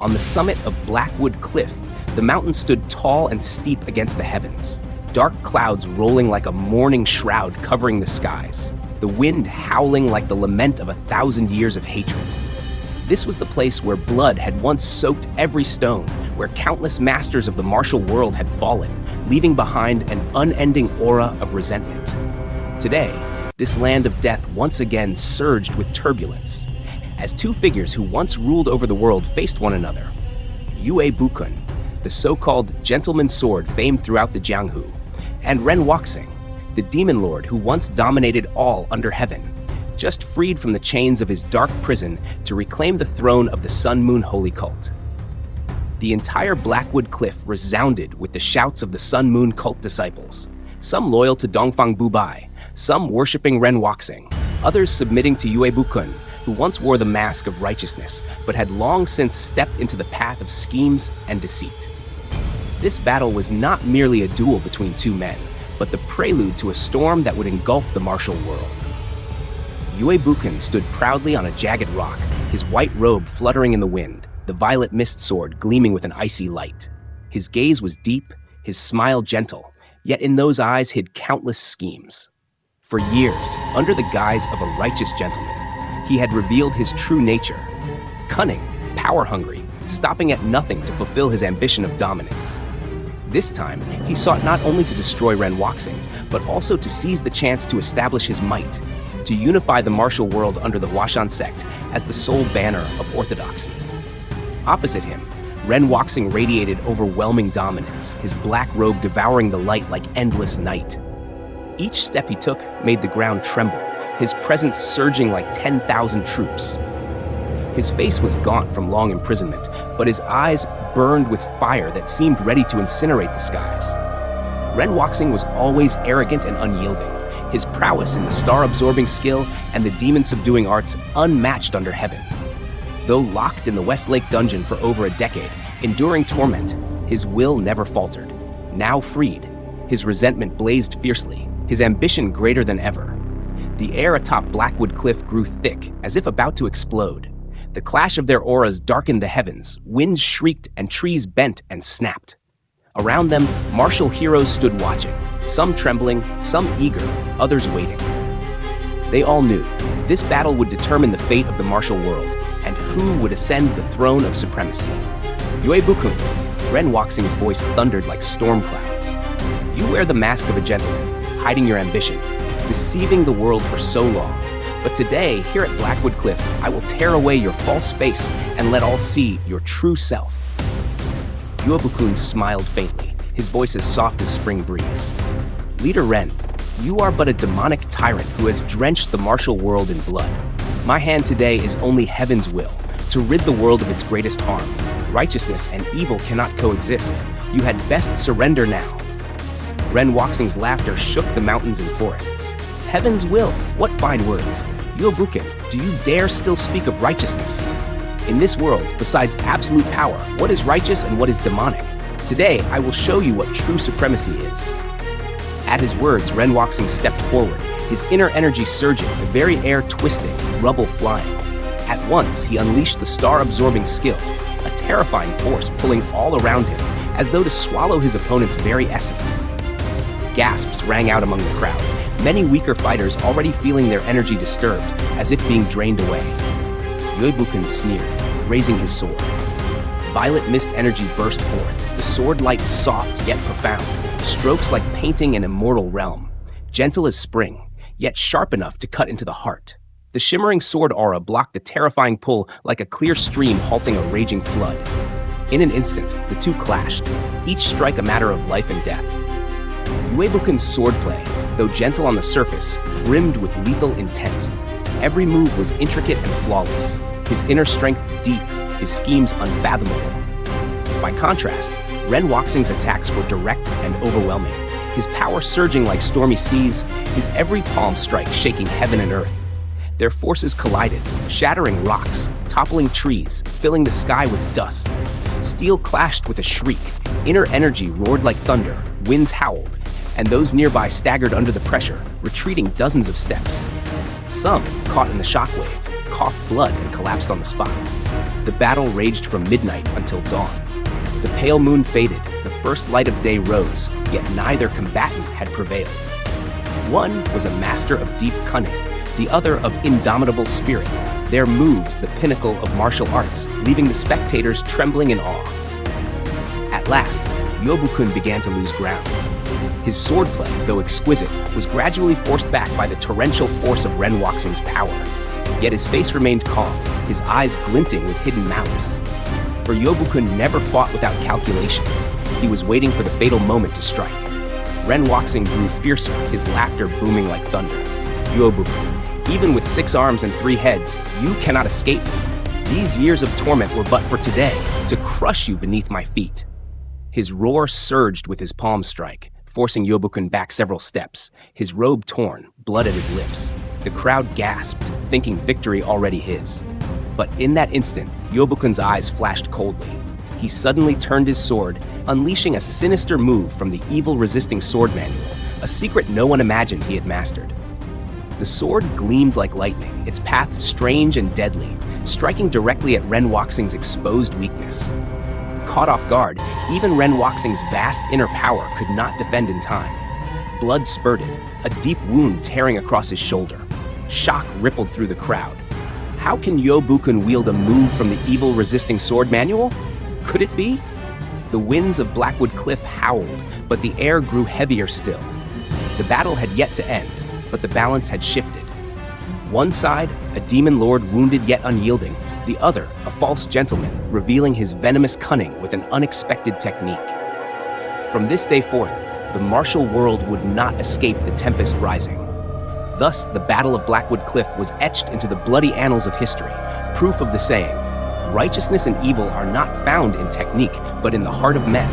On the summit of Blackwood Cliff, the mountain stood tall and steep against the heavens, dark clouds rolling like a mourning shroud covering the skies, the wind howling like the lament of 1,000 years of hatred. This was the place where blood had once soaked every stone, where countless masters of the martial world had fallen, leaving behind an unending aura of resentment. Today, this land of death once again surged with turbulence, as two figures who once ruled over the world faced one another. Yue Bukun, the so-called gentleman's sword famed throughout the Jianghu, and Ren Wuxing, the demon lord who once dominated all under heaven, just freed from the chains of his dark prison to reclaim the throne of the Sun Moon Holy Cult. The entire Blackwood Cliff resounded with the shouts of the Sun Moon Cult disciples, some loyal to Dongfang Bubai, some worshipping Ren Wuxing, others submitting to Yue Bukun, who once wore the mask of righteousness, but had long since stepped into the path of schemes and deceit. This battle was not merely a duel between two men, but the prelude to a storm that would engulf the martial world. Yue Bukun stood proudly on a jagged rock, his white robe fluttering in the wind, the violet mist sword gleaming with an icy light. His gaze was deep, his smile gentle, yet in those eyes hid countless schemes. For years, under the guise of a righteous gentleman, he had revealed his true nature: cunning, power-hungry, stopping at nothing to fulfill his ambition of dominance. This time, he sought not only to destroy Ren Wuxing, but also to seize the chance to establish his might, to unify the martial world under the Huashan sect as the sole banner of orthodoxy. Opposite him, Ren Wuxing radiated overwhelming dominance, his black robe devouring the light like endless night. Each step he took made the ground tremble, his presence surging like 10,000 troops. His face was gaunt from long imprisonment, but his eyes burned with fire that seemed ready to incinerate the skies. Ren Wuxing was always arrogant and unyielding, his prowess in the star-absorbing skill and the demon-subduing arts unmatched under heaven. Though locked in the Westlake dungeon for over a decade, enduring torment, his will never faltered. Now freed, his resentment blazed fiercely, his ambition greater than ever. The air atop Blackwood Cliff grew thick, as if about to explode. The clash of their auras darkened the heavens, winds shrieked and trees bent and snapped. Around them, martial heroes stood watching, some trembling, some eager, others waiting. They all knew this battle would determine the fate of the martial world, and who would ascend the throne of supremacy. Yue Bukun, Ren Wuxing's voice thundered like storm clouds. You wear the mask of a gentleman, hiding your ambition, deceiving the world for so long. But today, here at Blackwood Cliff, I will tear away your false face and let all see your true self. Yue Bukun smiled faintly, his voice as soft as spring breeze. Leader Ren, you are but a demonic tyrant who has drenched the martial world in blood. My hand today is only heaven's will, to rid the world of its greatest harm. Righteousness and evil cannot coexist. You had best surrender now. Ren Wuxing's laughter shook the mountains and forests. Heaven's will, what fine words. Yue Bukun, do you dare still speak of righteousness? In this world, besides absolute power, what is righteous and what is demonic? Today, I will show you what true supremacy is. At his words, Ren Wuxing stepped forward, his inner energy surging, the very air twisting, rubble flying. At once, he unleashed the star-absorbing skill, a terrifying force pulling all around him, as though to swallow his opponent's very essence. Gasps rang out among the crowd, many weaker fighters already feeling their energy disturbed, as if being drained away. Yue Bukun sneered, raising his sword. Violet mist energy burst forth, the sword light soft yet profound, strokes like painting an immortal realm, gentle as spring, yet sharp enough to cut into the heart. The shimmering sword aura blocked the terrifying pull like a clear stream halting a raging flood. In an instant, the two clashed, each strike a matter of life and death. Yue Bukun's swordplay, though gentle on the surface, brimmed with lethal intent. Every move was intricate and flawless, his inner strength deep, his schemes unfathomable. By contrast, Ren Wuxing's attacks were direct and overwhelming, his power surging like stormy seas, his every palm strike shaking heaven and earth. Their forces collided, shattering rocks, toppling trees, filling the sky with dust. Steel clashed with a shriek, inner energy roared like thunder, winds howled, and those nearby staggered under the pressure, retreating dozens of steps. Some, caught in the shockwave, coughed blood and collapsed on the spot. The battle raged from midnight until dawn. The pale moon faded, the first light of day rose, yet neither combatant had prevailed. One was a master of deep cunning, the other of indomitable spirit, their moves the pinnacle of martial arts, leaving the spectators trembling in awe. At last, Yobukun began to lose ground. His swordplay, though exquisite, was gradually forced back by the torrential force of Ren Wuxing's power. Yet his face remained calm, his eyes glinting with hidden malice. For Yobukun never fought without calculation. He was waiting for the fatal moment to strike. Ren Wuxing grew fiercer, his laughter booming like thunder. Yobukun, even with 6 arms and 3 heads, you cannot escape me. These years of torment were but for today, to crush you beneath my feet. His roar surged with his palm strike, forcing Yobukun back several steps, his robe torn, blood at his lips. The crowd gasped, thinking victory already his. But in that instant, Yobukun's eyes flashed coldly. He suddenly turned his sword, unleashing a sinister move from the evil-resisting sword manual, a secret no one imagined he had mastered. The sword gleamed like lightning, its path strange and deadly, striking directly at Ren Wuxing's exposed weakness. Caught off guard, even Ren Wuxing's vast inner power could not defend in time. Blood spurted, a deep wound tearing across his shoulder. Shock rippled through the crowd. How can Yobukun wield a move from the evil-resisting sword manual? Could it be? The winds of Blackwood Cliff howled, but the air grew heavier still. The battle had yet to end, but the balance had shifted. One side, a demon lord wounded yet unyielding, the other, a false gentleman, revealing his venomous cunning with an unexpected technique. From this day forth, the martial world would not escape the tempest rising. Thus, the Battle of Blackwood Cliff was etched into the bloody annals of history, proof of the saying, righteousness and evil are not found in technique, but in the heart of men.